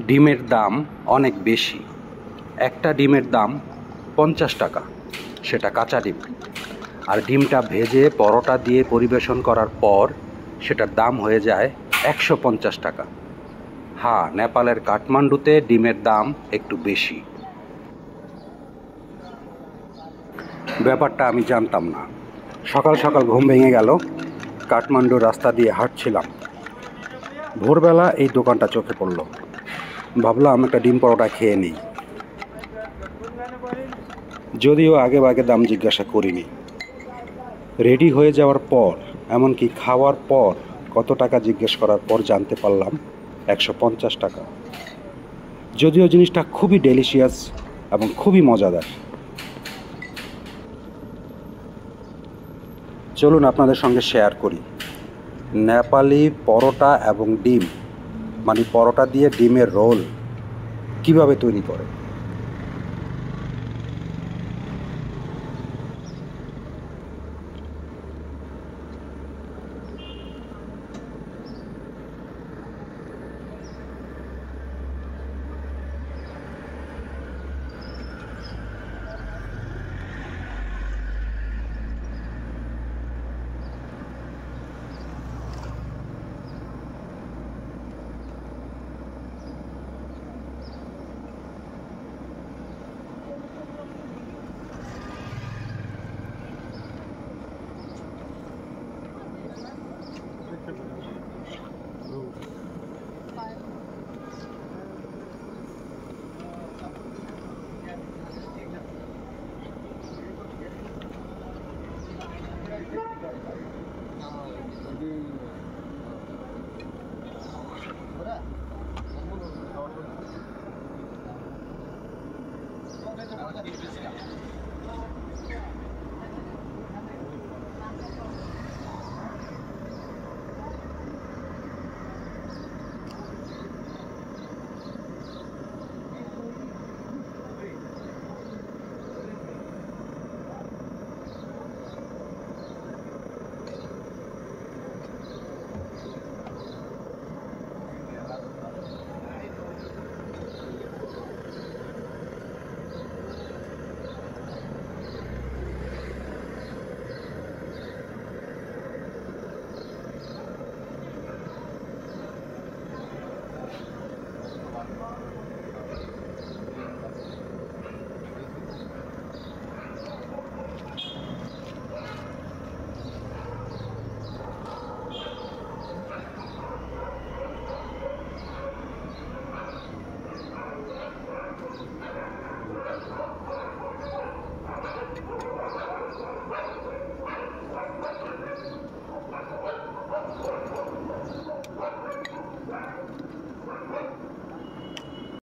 ডিমের দাম অনেক বেশি। একটা ডিমের দাম 50 টাকা, সেটা কাঁচা ডিম। আর ডিমটা ভেজে পরোটা দিয়ে পরিবেশন করার পর সেটার দাম হয়ে যায় 150 টাকা। হ্যাঁ, নেপালের কাঠমান্ডুতে ডিমের দাম একটু বেশি। ব্যাপারটা আমি জানতাম না। সকাল সকাল ঘুম ভেঙে গেল, কাঠমান্ডুর রাস্তা দিয়ে হাঁটছিলাম। ভোরবেলা এই দোকানটা চোখে পড়ল। ভাবলাম একটা ডিম পরোটা খেয়ে নিই, যদিও আগে দাম জিজ্ঞাসা করিনি। রেডি হয়ে যাওয়ার পর, এমনকি খাওয়ার পর কত টাকা জিজ্ঞেস করার পর জানতে পারলাম 150 টাকা। যদিও জিনিসটা খুবই ডেলিশিয়াস এবং খুবই মজাদার। চলুন আপনাদের সঙ্গে শেয়ার করি নেপালি পরোটা এবং ডিম, মানে পরোটা দিয়ে ডিমের রোল কিভাবে তৈরি করে।